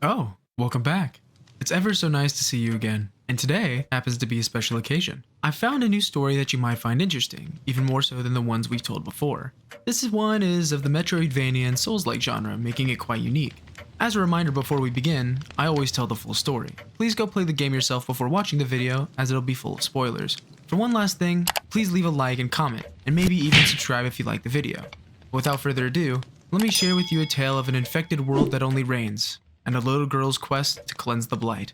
Oh, welcome back. It's ever so nice to see you again, and today happens to be a special occasion. I found a new story that you might find interesting, even more so than the ones we've told before. One is of the Metroidvania and Souls-like genre, making it quite unique. As a reminder before we begin, I always tell the full story. Please go play the game yourself before watching the video, as it'll be full of spoilers. For one last thing, please leave a like and comment, and maybe even subscribe if you like the video. Without further ado, let me share with you a tale of an infected world that only rains, and a little girl's quest to cleanse the blight.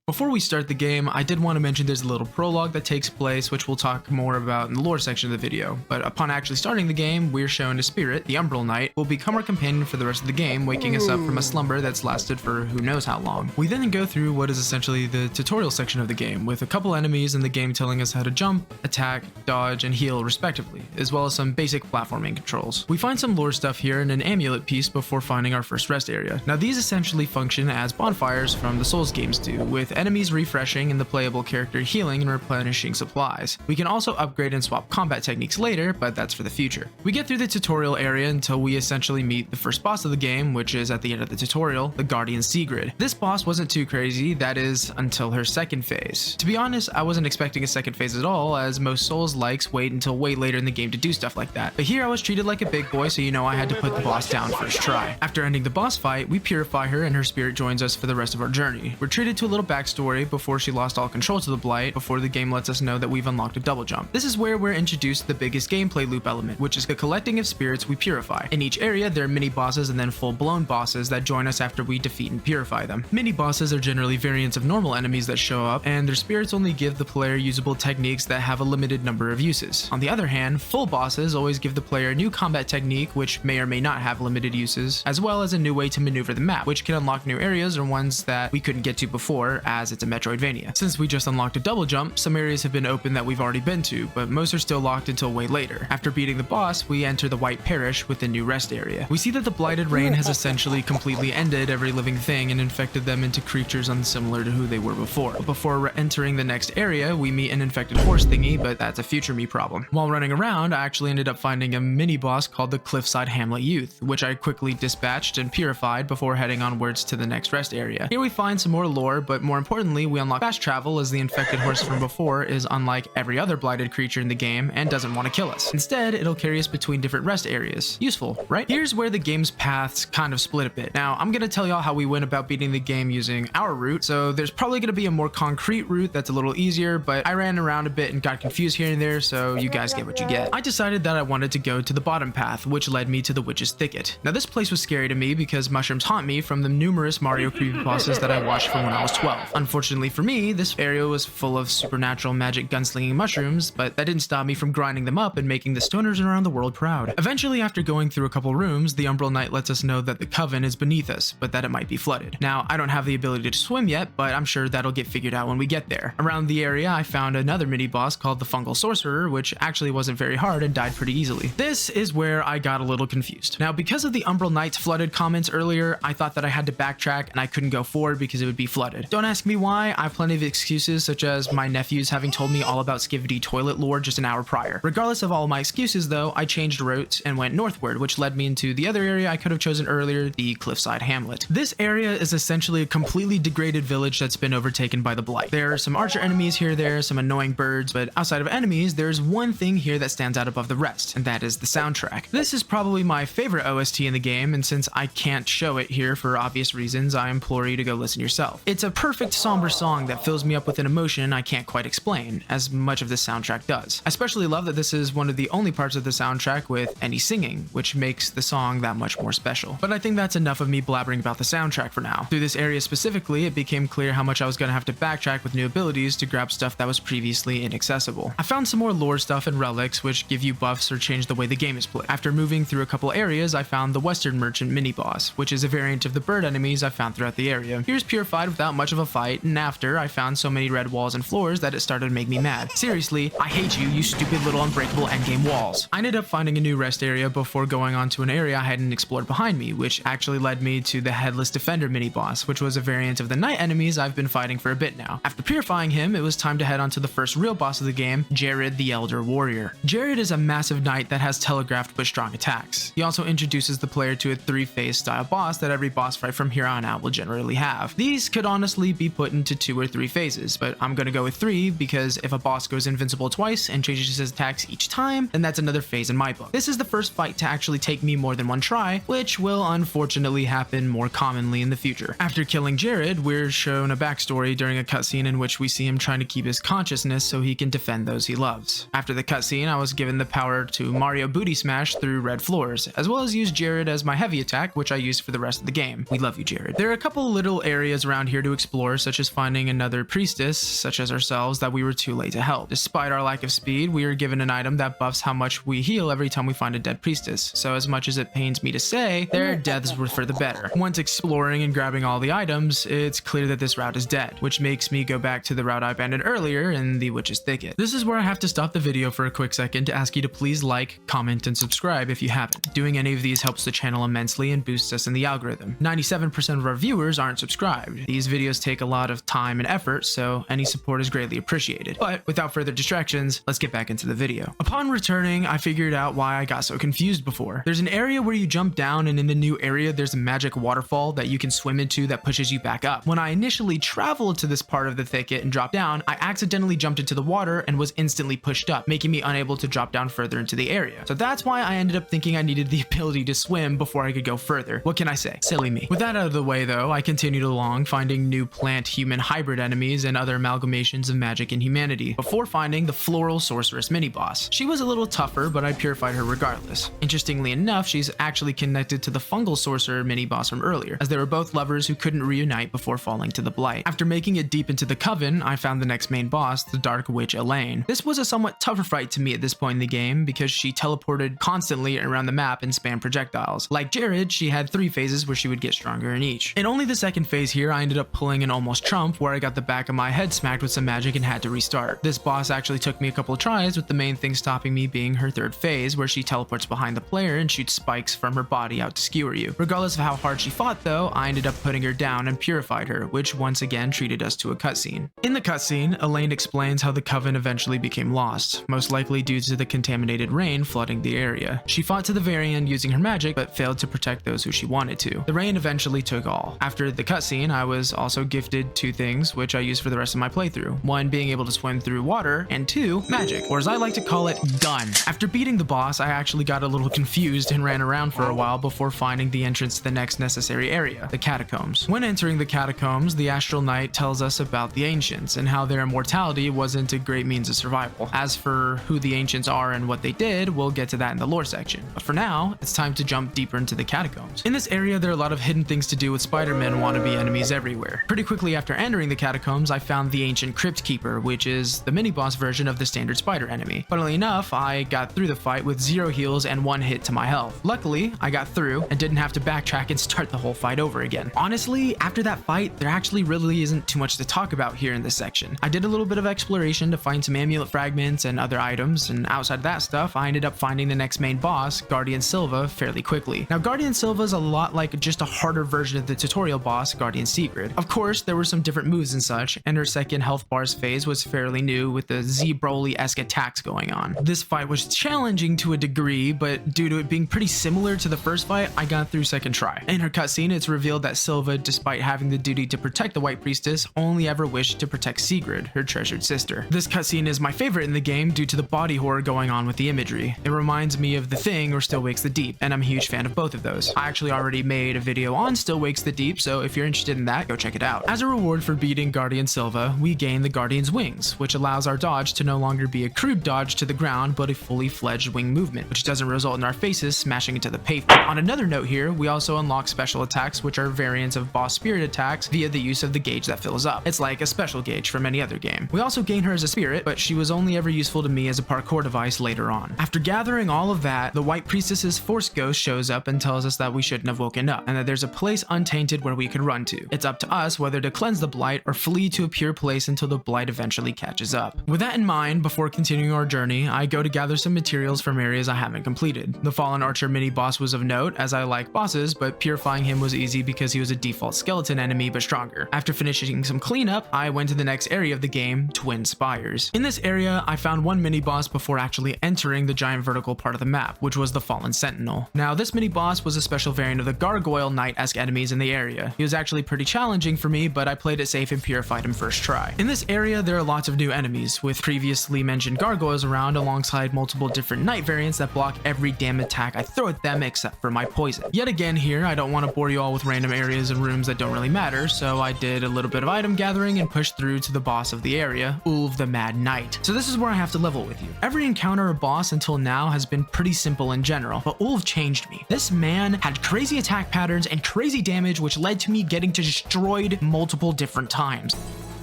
Before we start the game, I did want to mention there's a little prologue that takes place, which we'll talk more about in the lore section of the video. But upon actually starting the game, we're shown a spirit, the Umbral Knight, will become our companion for the rest of the game, waking us up from a slumber that's lasted for who knows how long. We then go through what is essentially the tutorial section of the game, with a couple enemies in the game telling us how to jump, attack, dodge, and heal respectively, as well as some basic platforming controls. We find some lore stuff here and an amulet piece before finding our first rest area. Now these essentially function as bonfires from the Souls games do, with enemies refreshing and the playable character healing and replenishing supplies. We can also upgrade and swap combat techniques later, but that's for the future. We get through the tutorial area until we essentially meet the first boss of the game, which is at the end of the tutorial, the Guardian Sigrid. This boss wasn't too crazy, that is, until her second phase. To be honest, I wasn't expecting a second phase at all, as most Souls-likes wait until way later in the game to do stuff like that. But here I was treated like a big boy, so you know I had to put the boss down first try. After ending the boss fight, we purify her and her spirit joins us for the rest of our journey. We're treated to a little backstory before she lost all control to the blight, before the game lets us know that we've unlocked a double jump. This is where we're introduced to the biggest gameplay loop element, which is the collecting of spirits we purify. In each area, there are mini bosses and then full-blown bosses that join us after we defeat and purify them. Mini bosses are generally variants of normal enemies that show up, and their spirits only give the player usable techniques that have a limited number of uses. On the other hand, full bosses always give the player a new combat technique which may or may not have limited uses, as well as a new way to maneuver the map, which can unlock new areas or ones that we couldn't get to before, as it's a Metroidvania. Since we just unlocked a double jump, some areas have been open that we've already been to, but most are still locked until way later. After beating the boss, we enter the White Parish with a new rest area. We see that the blighted rain has essentially completely ended every living thing and infected them into creatures unsimilar to who they were before. Before entering the next area, we meet an infected horse thingy, but that's a future me problem. While running around, I actually ended up finding a mini boss called the Cliffside Hamlet Youth, which I quickly dispatched and purified before heading onwards to the next rest area. Here we find some more lore, but more importantly, we unlock fast travel, as the infected horse from before is unlike every other blighted creature in the game and doesn't want to kill us. Instead, it'll carry us between different rest areas. Useful, right? Here's where the game's paths kind of split a bit. Now, I'm gonna tell y'all how we went about beating the game using our route, so there's probably gonna be a more concrete route that's a little easier, but I ran around a bit and got confused here and there, so you guys get what you get. I decided that I wanted to go to the bottom path, which led me to the Witch's Thicket. Now, this place was scary to me because mushrooms haunt me from the numerous Mario creepypastas that I watched from when I was 12. Unfortunately for me, this area was full of supernatural magic gunslinging mushrooms, but that didn't stop me from grinding them up and making the stoners around the world proud. Eventually, after going through a couple rooms, the Umbral Knight lets us know that the Coven is beneath us, but that it might be flooded. Now, I don't have the ability to swim yet, but I'm sure that'll get figured out when we get there. Around the area, I found another mini boss called the Fungal Sorcerer, which actually wasn't very hard and died pretty easily. This is where I got a little confused. Now, because of the Umbral Knight's flooded comments earlier, I thought that I had to backtrack and I couldn't go forward because it would be flooded. Don't ask me why, I have plenty of excuses, such as my nephews having told me all about Skivity toilet lore just an hour prior. Regardless of all my excuses though, I changed routes and went northward, which led me into the other area I could have chosen earlier, the Cliffside Hamlet. This area is essentially a completely degraded village that's been overtaken by the blight. There are some archer enemies here, some annoying birds, but outside of enemies, there's one thing here that stands out above the rest, and that is the soundtrack. This is probably my favorite OST in the game, and since I can't show it here for obvious reasons, I implore you to go listen yourself. It's a perfect somber song that fills me up with an emotion I can't quite explain, as much of this soundtrack does. I especially love that this is one of the only parts of the soundtrack with any singing, which makes the song that much more special. But I think that's enough of me blabbering about the soundtrack for now. Through this area specifically, it became clear how much I was going to have to backtrack with new abilities to grab stuff that was previously inaccessible. I found some more lore stuff and relics which give you buffs or change the way the game is played. After moving through a couple areas, I found the Western Merchant mini-boss, which is a variant of the bird enemies I found throughout the area. He was purified without much of a fight, fight, and after, I found so many red walls and floors that it started to make me mad. Seriously, I hate you, you stupid little unbreakable endgame walls. I ended up finding a new rest area before going on to an area I hadn't explored behind me, which actually led me to the Headless Defender mini-boss, which was a variant of the night enemies I've been fighting for a bit now. After purifying him, it was time to head on to the first real boss of the game, Jared the Elder Warrior. Jared is a massive knight that has telegraphed but strong attacks. He also introduces the player to a 3-phase style boss that every boss fight from here on out will generally have. These could honestly be put into 2 or 3 phases, but I'm gonna go with 3 because if a boss goes invincible twice and changes his attacks each time, then that's another phase in my book. This is the first fight to actually take me more than one try, which will unfortunately happen more commonly in the future. After killing Jared, we're shown a backstory during a cutscene in which we see him trying to keep his consciousness so he can defend those he loves. After the cutscene, I was given the power to Mario Booty Smash through red floors, as well as use Jared as my heavy attack, which I used for the rest of the game. We love you, Jared. There are a couple little areas around here to explore, such as finding another priestess, such as ourselves, that we were too late to help. Despite our lack of speed, we are given an item that buffs how much we heal every time we find a dead priestess, so as much as it pains me to say, their deaths were for the better. Once exploring and grabbing all the items, it's clear that this route is dead, which makes me go back to the route I abandoned earlier in the Witch's Thicket. This is where I have to stop the video for a quick second to ask you to please like, comment, and subscribe if you haven't. Doing any of these helps the channel immensely and boosts us in the algorithm. 97% of our viewers aren't subscribed. These videos take a lot of time and effort, so any support is greatly appreciated. But without further distractions, let's get back into the video. Upon returning, I figured out why I got so confused before. There's an area where you jump down, and in the new area there's a magic waterfall that you can swim into that pushes you back up. When I initially traveled to this part of the thicket and dropped down, I accidentally jumped into the water and was instantly pushed up, making me unable to drop down further into the area. So that's why I ended up thinking I needed the ability to swim before I could go further. What can I say? Silly me. With that out of the way though, I continued along, finding new plant-human hybrid enemies and other amalgamations of magic and humanity, before finding the Floral Sorceress mini-boss. She was a little tougher, but I purified her regardless. Interestingly enough, she's actually connected to the Fungal Sorcerer mini-boss from earlier, as they were both lovers who couldn't reunite before falling to the Blight. After making it deep into the Coven, I found the next main boss, the Dark Witch Elaine. This was a somewhat tougher fight to me at this point in the game, because she teleported constantly around the map and spammed projectiles. Like Jared, she had 3 phases where she would get stronger in each. In only the second phase here, I ended up pulling an almost trump where I got the back of my head smacked with some magic and had to restart. This boss actually took me a couple of tries, with the main thing stopping me being her 3rd phase, where she teleports behind the player and shoots spikes from her body out to skewer you. Regardless of how hard she fought though, I ended up putting her down and purified her, which once again treated us to a cutscene. In the cutscene, Elaine explains how the Coven eventually became lost, most likely due to the contaminated rain flooding the area. She fought to the very end using her magic, but failed to protect those who she wanted to. The rain eventually took all. After the cutscene, I was also gifted 2 things, which I used for the rest of my playthrough. 1 being able to swim through water, and 2, magic, or as I like to call it, gun. After beating the boss, I actually got a little confused and ran around for a while before finding the entrance to the next necessary area, the catacombs. When entering the catacombs, the Astral Knight tells us about the Ancients and how their immortality wasn't a great means of survival. As for who the Ancients are and what they did, we'll get to that in the lore section. But for now, it's time to jump deeper into the catacombs. In this area, there are a lot of hidden things to do with Spider-Man wannabe enemies everywhere. Pretty quickly after entering the catacombs, I found the Ancient Crypt Keeper, which is the mini-boss version of the standard spider enemy. Funnily enough, I got through the fight with 0 heals and 1 hit to my health. Luckily, I got through and didn't have to backtrack and start the whole fight over again. Honestly, after that fight, there actually really isn't too much to talk about here in this section. I did a little bit of exploration to find some amulet fragments and other items, and outside of that stuff, I ended up finding the next main boss, Guardian Silva, fairly quickly. Now, Guardian Silva is a lot like just a harder version of the tutorial boss, Guardian Sigrid. Of course, there were some different moves and such, and her second health bars phase was fairly new with the Z-Broly-esque attacks going on. This fight was challenging to a degree, but due to it being pretty similar to the first fight, I got through second try. In her cutscene, it's revealed that Silva, despite having the duty to protect the White Priestess, only ever wished to protect Sigrid, her treasured sister. This cutscene is my favorite in the game due to the body horror going on with the imagery. It reminds me of The Thing or Still Wakes the Deep, and I'm a huge fan of both of those. I actually already made a video on Still Wakes the Deep, so if you're interested in that, go check it out. As a reward for beating Guardian Silva, we gain the Guardian's Wings, which allows our dodge to no longer be a crude dodge to the ground, but a fully fledged wing movement, which doesn't result in our faces smashing into the pavement. On another note here, we also unlock special attacks, which are variants of boss spirit attacks via the use of the gauge that fills up. It's like a special gauge from any other game. We also gain her as a spirit, but she was only ever useful to me as a parkour device later on. After gathering all of that, the White Priestess's Force Ghost shows up and tells us that we shouldn't have woken up, and that there's a place untainted where we could run to. It's up to us whether to cleanse the blight or flee to a pure place until the blight eventually catches up. With that in mind, before continuing our journey, I go to gather some materials from areas I haven't completed. The Fallen Archer mini boss was of note, as I like bosses, but purifying him was easy because he was a default skeleton enemy but stronger. After finishing some cleanup, I went to the next area of the game, Twin Spires. In this area, I found one mini boss before actually entering the giant vertical part of the map, which was the Fallen Sentinel. Now, this mini boss was a special variant of the Gargoyle Knight-esque enemies in the area. He was actually pretty challenging for me, but I played it safe and purified him first try. In this area, there are lots of new enemies, with previously mentioned gargoyles around alongside multiple different knight variants that block every damn attack I throw at them except for my poison. Yet again here, I don't want to bore you all with random areas and rooms that don't really matter, so I did a little bit of item gathering and pushed through to the boss of the area, Ulv the Mad Knight. So this is where I have to level with you. Every encounter or boss until now has been pretty simple in general, but Ulv changed me. This man had crazy attack patterns and crazy damage, which led to me getting destroyed multiple different times.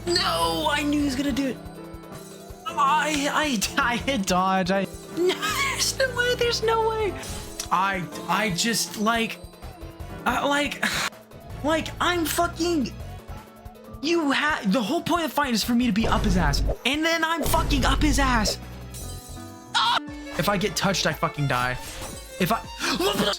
No, I knew he was gonna do it. I hit dodge. No, there's no way. There's no way. I just like I'm fucking. You had the whole point of the fight is for me to be up his ass, and then I'm fucking up his ass. If I get touched, I fucking die.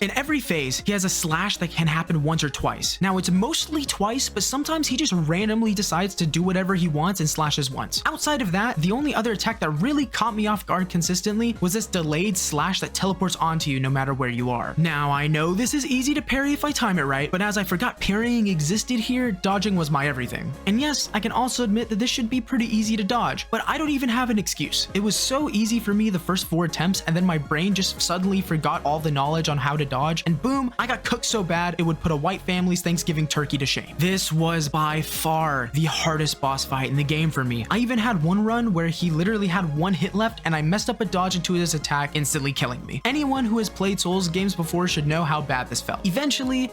In every phase, he has a slash that can happen once or twice. Now, it's mostly twice, but sometimes he just randomly decides to do whatever he wants and slashes once. Outside of that, the only other attack that really caught me off guard consistently was this delayed slash that teleports onto you no matter where you are. Now, I know this is easy to parry if I time it right, but as I forgot parrying existed here, dodging was my everything. And yes, I can also admit that this should be pretty easy to dodge, but I don't even have an excuse. It was so easy for me the first 4 attempts, and then my brain just suddenly forgot all the knowledge on how to dodge, and boom, I got cooked so bad it would put a white family's Thanksgiving turkey to shame. This was by far the hardest boss fight in the game for me. I even had one run where he literally had 1 hit left and I messed up a dodge into his attack, instantly killing me. Anyone who has played Souls games before should know how bad this felt. Eventually,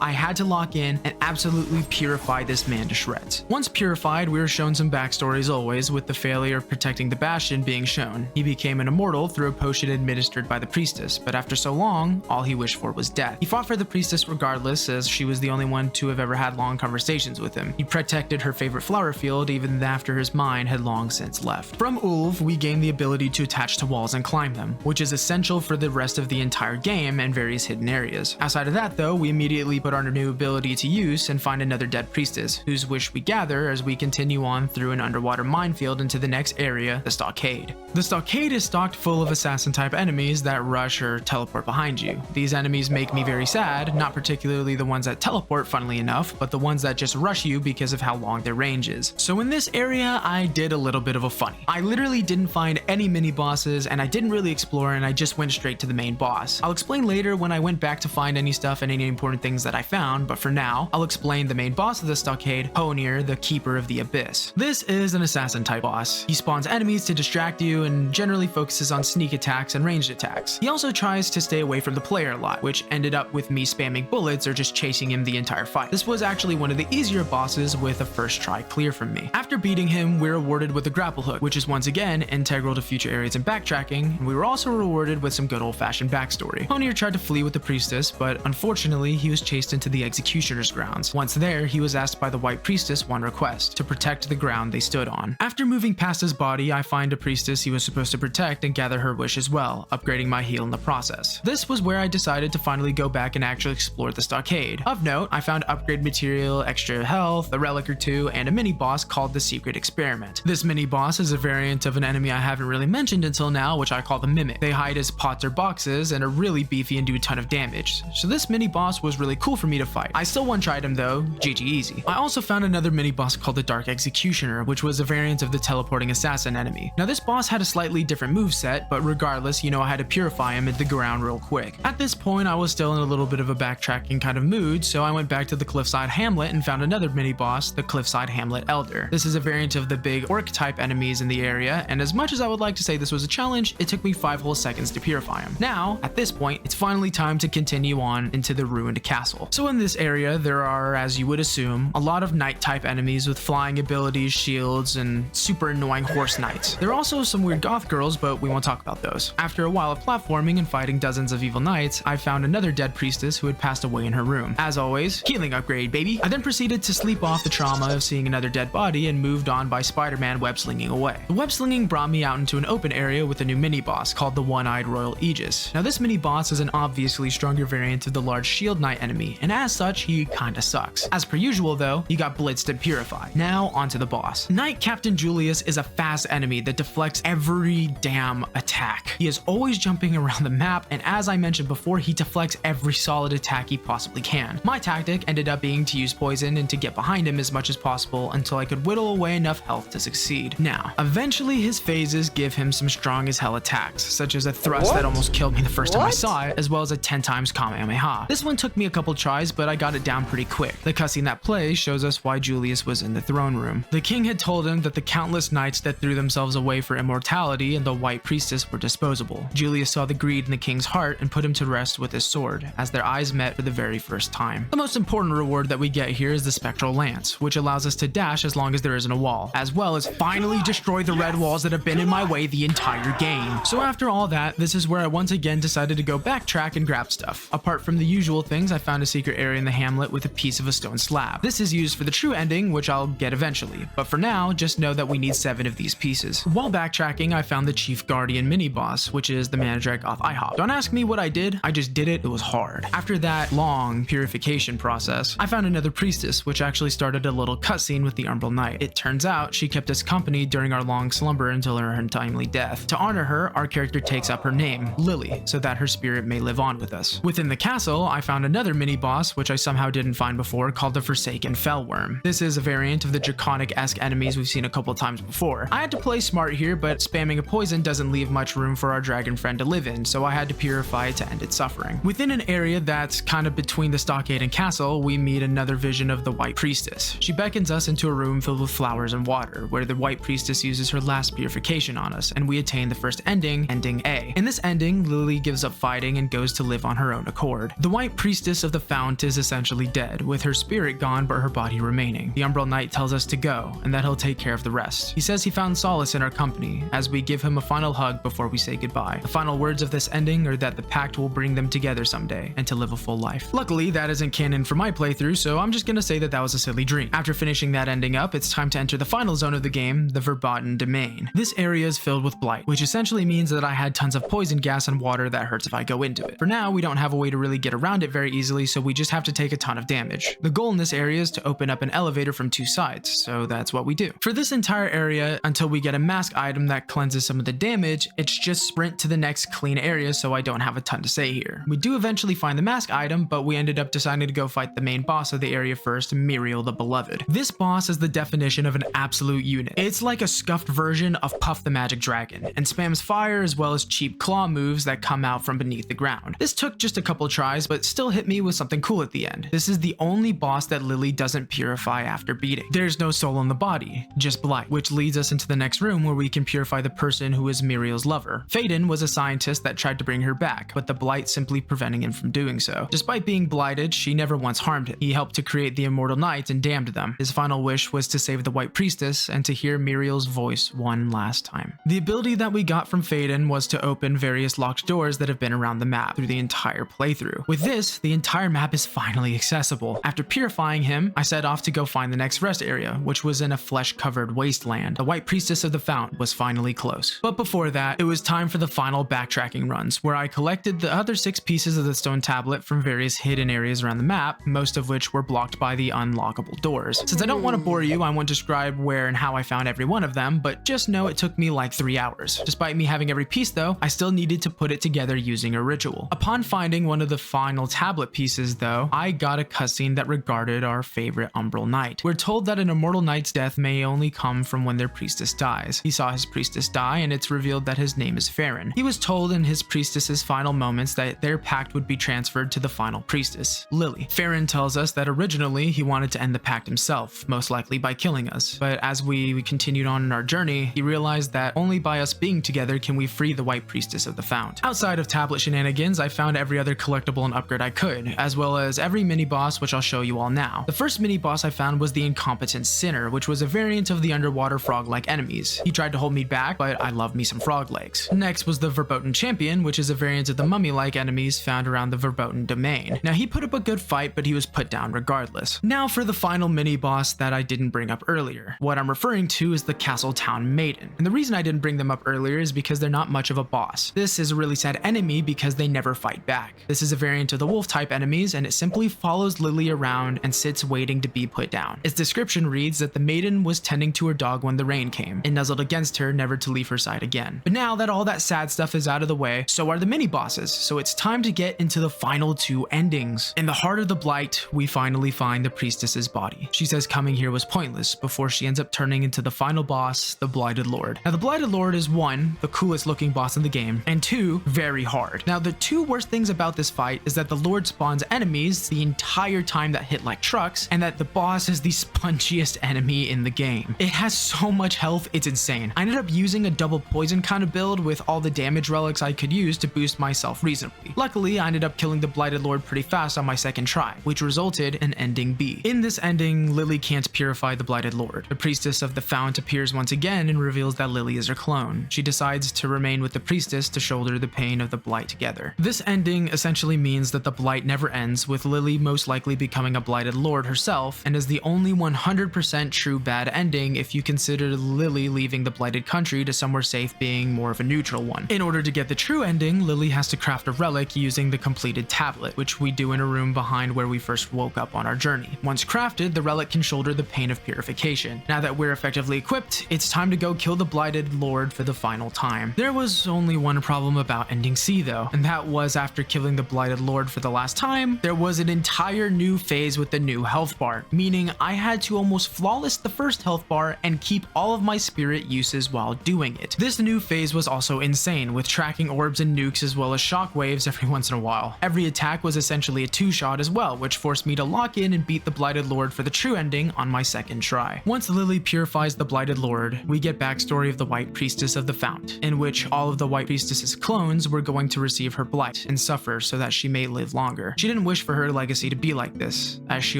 I had to lock in and absolutely purify this man to shreds. Once purified, we were shown some backstories always, with the failure of protecting the Bastion being shown. He became an immortal through a potion administered by the priestess, but after so long, all he wished for was death. He fought for the priestess regardless, as she was the only one to have ever had long conversations with him. He protected her favorite flower field even after his mind had long since left. From Ulv, we gained the ability to attach to walls and climb them, which is essential for the rest of the entire game and various hidden areas. Outside of that though, we immediately put our new ability to use and find another dead priestess, whose wish we gather as we continue on through an underwater minefield into the next area, the Stockade. The Stockade is stocked full of assassin type enemies that rush or teleport behind you. These enemies make me very sad, not particularly the ones that teleport, funnily enough, but the ones that just rush you because of how long their range is. So in this area, I did a little bit of a funny. I literally didn't find any mini bosses, and I didn't really explore, and I just went straight to the main boss. I'll explain later when I went back to find any stuff and any important things that I found, but for now, I'll explain the main boss of the Stockade, Honir, the Keeper of the Abyss. This is an assassin type boss. He spawns enemies to distract you and generally focuses on sneak attacks and ranged attacks. He also tries to stay away from the player a lot, which ended up with me spamming bullets or just chasing him the entire fight. This was actually one of the easier bosses with a first try clear from me. After beating him, we're rewarded with a grapple hook, which is once again integral to future areas and backtracking, and we were also rewarded with some good old-fashioned backstory. Honir tried to flee with the priestess, but unfortunately he was chased into the executioner's grounds. Once there, he was asked by the white priestess one request: to protect the ground they stood on. After moving past his body, I find a priestess he was supposed to protect and gather her wish as well, upgrading my heal in the process. This was where I decided to finally go back and actually explore the Stockade. Of note, I found upgrade material, extra health, a relic or two, and a mini boss called the Secret Experiment. This mini boss is a variant of an enemy I haven't really mentioned until now, which I call the Mimic. They hide as pots or boxes and are really beefy and do a ton of damage. So this mini boss was really cool for me to fight. I still one-tried him though, GG easy. I also found another mini boss called the Dark Executioner, which was a variant of the teleporting assassin enemy. Now this boss had a slightly different moveset, but regardless, I had to purify him at the ground real quick. At this point, I was still in a little bit of a backtracking kind of mood, so I went back to the Cliffside Hamlet and found another mini boss, the Cliffside Hamlet Elder. This is a variant of the big orc type enemies in the area, and as much as I would like to say this was a challenge, it took me 5 whole seconds to purify him. Now, at this point, it's finally time to continue on into the ruined castle. So in this area, there are, as you would assume, a lot of knight type enemies with flying abilities, shields, and super annoying horse knights. There are also some weird goth girls, but we won't talk about those. After a while of platforming and fighting dozens of even medieval knights, I found another dead priestess who had passed away in her room. As always, healing upgrade, baby. I then proceeded to sleep off the trauma of seeing another dead body and moved on by Spider-Man web slinging away. The web slinging brought me out into an open area with a new mini-boss called the One-Eyed Royal Aegis. Now this mini-boss is an obviously stronger variant of the large shield knight enemy, and as such, he kinda sucks. As per usual though, he got blitzed and purified. Now onto the boss. Knight Captain Julius is a fast enemy that deflects every damn attack. He is always jumping around the map, and as I mentioned before, he deflects every solid attack he possibly can. My tactic ended up being to use poison and to get behind him as much as possible until I could whittle away enough health to succeed. Now, eventually his phases give him some strong as hell attacks, such as a thrust that almost killed me the first time I saw it, as well as a 10 times Kamehameha. This one took me a couple tries, but I got it down pretty quick. The cutscene that plays shows us why Julius was in the throne room. The king had told him that the countless knights that threw themselves away for immortality and the White Priestess were disposable. Julius saw the greed in the king's heart and put him to rest with his sword, as their eyes met for the very first time. The most important reward that we get here is the Spectral Lance, which allows us to dash as long as there isn't a wall, as well as finally destroy the red walls that have been in my way the entire game. So after all that, this is where I once again decided to go backtrack and grab stuff. Apart from the usual things, I found a secret area in the hamlet with a piece of a stone slab. This is used for the true ending, which I'll get eventually, but for now, just know that we need 7 of these pieces. While backtracking, I found the Chief Guardian mini-boss, which is the Mandrake off IHOP. Don't ask me what I did, I just did it. It was hard. After that long purification process, I found another priestess, which actually started a little cutscene with the Umbral Knight. It turns out she kept us company during our long slumber until her untimely death. To honor her, our character takes up her name, Lily, so that her spirit may live on with us. Within the castle, I found another mini-boss, which I somehow didn't find before, called the Forsaken Fellworm. This is a variant of the draconic-esque enemies we've seen a couple times before. I had to play smart here, but spamming a poison doesn't leave much room for our dragon friend to live in, so I had to purify it to end its suffering. Within an area that's kind of between the stockade and castle, we meet another vision of the White Priestess. She beckons us into a room filled with flowers and water, where the White Priestess uses her last purification on us, and we attain the first ending, Ending A. In this ending, Lily gives up fighting and goes to live on her own accord. The White Priestess of the Fount is essentially dead, with her spirit gone but her body remaining. The Umbral Knight tells us to go, and that he'll take care of the rest. He says he found solace in our company, as we give him a final hug before we say goodbye. The final words of this ending are that the pact will bring them together someday, and to live a full life. Luckily, that isn't canon for my playthrough, so I'm just gonna say that that was a silly dream. After finishing that ending up, it's time to enter the final zone of the game, the Verboten Domain. This area is filled with blight, which essentially means that I had tons of poison gas and water that hurts if I go into it. For now, we don't have a way to really get around it very easily, so we just have to take a ton of damage. The goal in this area is to open up an elevator from 2 sides, so that's what we do. For this entire area, until we get a mask item that cleanses some of the damage, it's just sprint to the next clean area, so I don't have a ton to say here. We do eventually find the mask item, but we ended up deciding to go fight the main boss of the area first, Muriel the Beloved. This boss is the definition of an absolute unit. It's like a scuffed version of Puff the Magic Dragon, and spams fire as well as cheap claw moves that come out from beneath the ground. This took just a couple tries, but still hit me with something cool at the end. This is the only boss that Lily doesn't purify after beating. There's no soul in the body, just blight, which leads us into the next room where we can purify the person who is Muriel's lover. Phaedon was a scientist that tried to bring her back, but the blight simply preventing him from doing so. Despite being blighted, she never once harmed him. He helped to create the immortal knights and damned them. His final wish was to save the White Priestess and to hear Muriel's voice one last time. The ability that we got from Phaedon was to open various locked doors that have been around the map through the entire playthrough. With this, the entire map is finally accessible. After purifying him, I set off to go find the next rest area, which was in a flesh-covered wasteland. The White Priestess of the Fount was finally close. But before that, it was time for the final backtracking runs, where I collected the other 6 pieces of the stone tablet from various hidden areas around the map, most of which were blocked by the unlockable doors. Since I don't want to bore you, I won't describe where and how I found every one of them, but just know it took me like 3 hours. Despite me having every piece though, I still needed to put it together using a ritual. Upon finding one of the final tablet pieces though, I got a cutscene that regarded our favorite Umbral Knight. We're told that an immortal knight's death may only come from when their priestess dies. He saw his priestess die, and it's revealed that his name is Farron. He was told in his priestess's final moments that their pact would be transferred to the final priestess, Lily. Farron tells us that originally he wanted to end the pact himself, most likely by killing us, but as we continued on in our journey, he realized that only by us being together can we free the White Priestess of the Fount. Outside of tablet shenanigans, I found every other collectible and upgrade I could, as well as every mini-boss, which I'll show you all now. The first mini-boss I found was the Incompetent Sinner, which was a variant of the underwater frog-like enemies. He tried to hold me back, but I love me some frog legs. Next was the Verboten Champion, which is a variant of of the mummy-like enemies found around the Verboten domain. Now he put up a good fight, but he was put down regardless. Now for the final mini-boss that I didn't bring up earlier. What I'm referring to is the Castle Town Maiden. And the reason I didn't bring them up earlier is because they're not much of a boss. This is a really sad enemy because they never fight back. This is a variant of the wolf type enemies, and it simply follows Lily around and sits waiting to be put down. Its description reads that the maiden was tending to her dog when the rain came and nuzzled against her, never to leave her side again. But now that all that sad stuff is out of the way, so are the mini bosses, so it's time to get into the final two endings. In the heart of the Blight, we finally find the priestess's body. She says coming here was pointless before she ends up turning into the final boss, the Blighted Lord. Now the Blighted Lord is 1, the coolest looking boss in the game, and 2, very hard. Now the two worst things about this fight is that the Lord spawns enemies the entire time that hit like trucks, and that the boss is the spongiest enemy in the game. It has so much health, it's insane. I ended up using a double poison kind of build with all the damage relics I could use to boost myself reasonably. Luckily, I ended up killing the Blighted Lord pretty fast on my second try, which resulted in ending B. In this ending, Lily can't purify the Blighted Lord. The priestess of the fount appears once again and reveals that Lily is her clone. She decides to remain with the priestess to shoulder the pain of the Blight together. This ending essentially means that the Blight never ends, with Lily most likely becoming a Blighted Lord herself, and is the only 100% true bad ending if you consider Lily leaving the blighted country to somewhere safe being more of a neutral one. In order to get the true ending, Lily has to craft a relic using the completed tablet, which we do in a room behind where we first woke up on our journey. Once crafted, the relic can shoulder the pain of purification. Now that we're effectively equipped, it's time to go kill the Blighted Lord for the final time. There was only one problem about ending C though, and that was after killing the Blighted Lord for the last time, there was an entire new phase with the new health bar, meaning I had to almost flawless the first health bar and keep all of my spirit uses while doing it. This new phase was also insane, with tracking orbs and nukes as well as shockwaves every once in a while. Every attack was essentially a 2-shot as well, which forced me to lock in and beat the Blighted Lord for the true ending on my second try. Once Lily purifies the Blighted Lord, we get backstory of the White Priestess of the Fount, in which all of the White Priestess's clones were going to receive her blight and suffer so that she may live longer. She didn't wish for her legacy to be like this, as she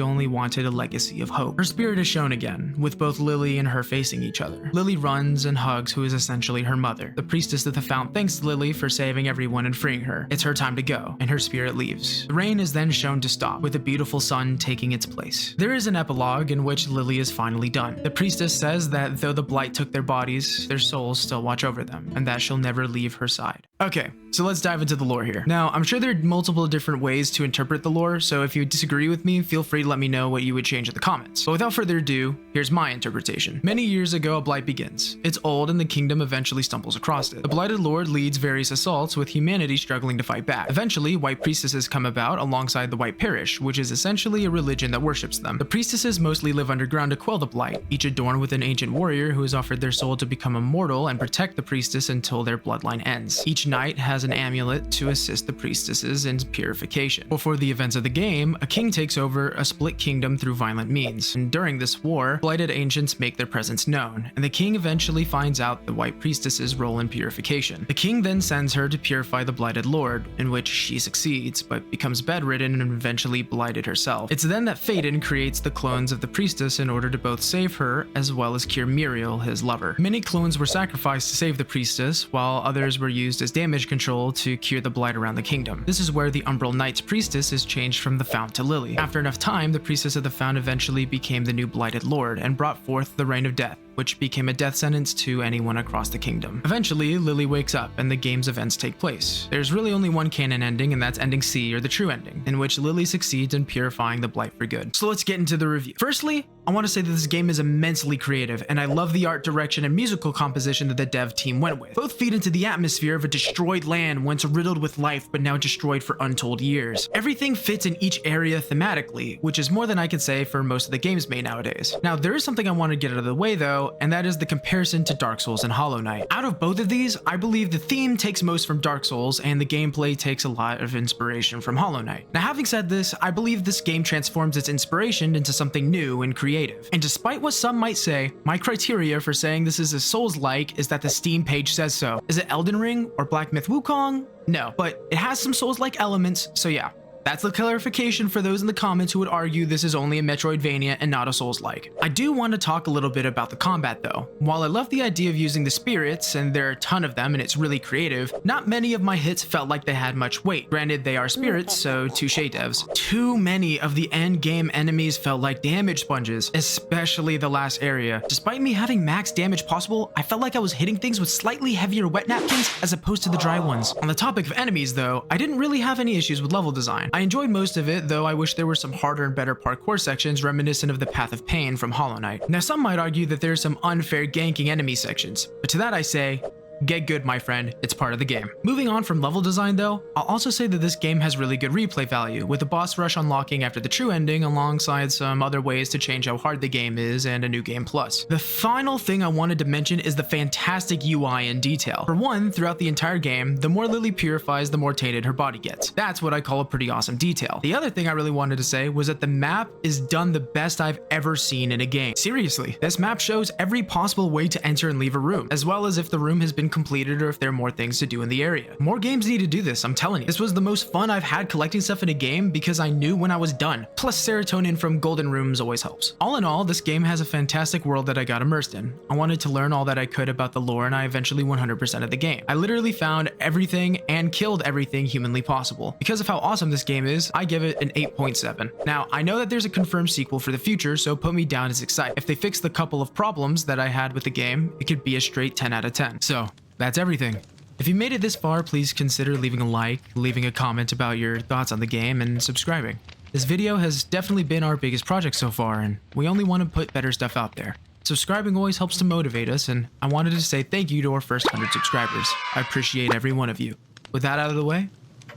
only wanted a legacy of hope. Her spirit is shown again, with both Lily and her facing each other. Lily runs and hugs who is essentially her mother. The Priestess of the Fount thanks Lily for saving everyone and freeing her. It's her time to go, and her spirit leaves. The rain is then shown to stop, with a beautiful sun taking its place. There is an epilogue in which Lily is finally done. The Priestess says that though the Blight took their bodies, their souls still watch over them, and that she'll never leave her side. Okay, so let's dive into the lore here. Now, I'm sure there are multiple different ways to interpret the lore, so if you disagree with me, feel free to let me know what you would change in the comments. But without further ado, here's my interpretation. Many years ago, a blight begins. It's old and the kingdom eventually stumbles across it. The Blighted Lord leads various assaults with humanity struggling to fight back. Eventually, white priestesses come about alongside the White Parish, which is essentially a religion that worships them. The priestesses mostly live underground to quell the blight, each adorned with an ancient warrior who has offered their soul to become immortal and protect the priestess until their bloodline ends. Each knight has an amulet to assist the priestesses in purification. Before the events of the game, a king takes over a split kingdom through violent means, and during this war, blighted ancients make their presence known, and the king eventually finds out the white priestess's role in purification. The king then sends her to purify the Blighted Lord, in which she succeeds, but becomes bedridden and eventually blighted herself. It's then that Phaedon creates the clones of the priestess in order to both save her as well as cure Muriel, his lover. Many clones were sacrificed to save the priestess, while others were used as damage control to cure the blight around the kingdom. This is where the Umbral Knight's priestess is changed from the Fount to Lily. After enough time, the priestess of the Fount eventually became the new Blighted Lord and brought forth the Reign of Death, which became a death sentence to anyone across the kingdom. Eventually, Lily wakes up and the game's events take place. There's really only one canon ending, and that's ending C, or the true ending, in which Lily succeeds in purifying the blight for good. So let's get into the review. Firstly, I want to say that this game is immensely creative, and I love the art direction and musical composition that the dev team went with. Both feed into the atmosphere of a destroyed land once riddled with life but now destroyed for untold years. Everything fits in each area thematically, which is more than I can say for most of the games made nowadays. Now, there is something I want to get out of the way though, and that is the comparison to Dark Souls and Hollow Knight. Out of both of these, I believe the theme takes most from Dark Souls and the gameplay takes a lot of inspiration from Hollow Knight. Now, having said this, I believe this game transforms its inspiration into something new and creative. And despite what some might say, my criteria for saying this is a Souls-like is that the Steam page says so. Is it Elden Ring or Black Myth Wukong? No, but it has some Souls-like elements, so yeah. That's the clarification for those in the comments who would argue this is only a Metroidvania and not a Souls-like. I do want to talk a little bit about the combat though. While I love the idea of using the spirits, and there are a ton of them and it's really creative, not many of my hits felt like they had much weight. Granted, they are spirits, so touche devs. Too many of the end game enemies felt like damage sponges, especially the last area. Despite me having max damage possible, I felt like I was hitting things with slightly heavier wet napkins as opposed to the dry ones. On the topic of enemies though, I didn't really have any issues with level design. I enjoyed most of it, though I wish there were some harder and better parkour sections reminiscent of the Path of Pain from Hollow Knight. Now some might argue that there's some unfair ganking enemy sections, but to that I say, get good, my friend, it's part of the game. Moving on from level design though, I'll also say that this game has really good replay value, with the boss rush unlocking after the true ending alongside some other ways to change how hard the game is and a new game plus. The final thing I wanted to mention is the fantastic UI and detail. For one, throughout the entire game, the more Lily purifies, the more tainted her body gets. That's what I call a pretty awesome detail. The other thing I really wanted to say was that the map is done the best I've ever seen in a game. Seriously, this map shows every possible way to enter and leave a room, as well as if the room has been completed or if there are more things to do in the area. More games need to do this, I'm telling you. This was the most fun I've had collecting stuff in a game because I knew when I was done. Plus serotonin from golden rooms always helps. All in all, this game has a fantastic world that I got immersed in. I wanted to learn all that I could about the lore and I eventually 100% of the game. I literally found everything and killed everything humanly possible. Because of how awesome this game is, I give it an 8.7. Now, I know that there's a confirmed sequel for the future, so put me down as excited. If they fix the couple of problems that I had with the game, it could be a straight 10 out of 10. So, that's everything. If you made it this far, please consider leaving a like, leaving a comment about your thoughts on the game, and subscribing. This video has definitely been our biggest project so far, and we only want to put better stuff out there. Subscribing always helps to motivate us, and I wanted to say thank you to our first 100 subscribers. I appreciate every one of you. With that out of the way,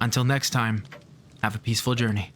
until next time, have a peaceful journey.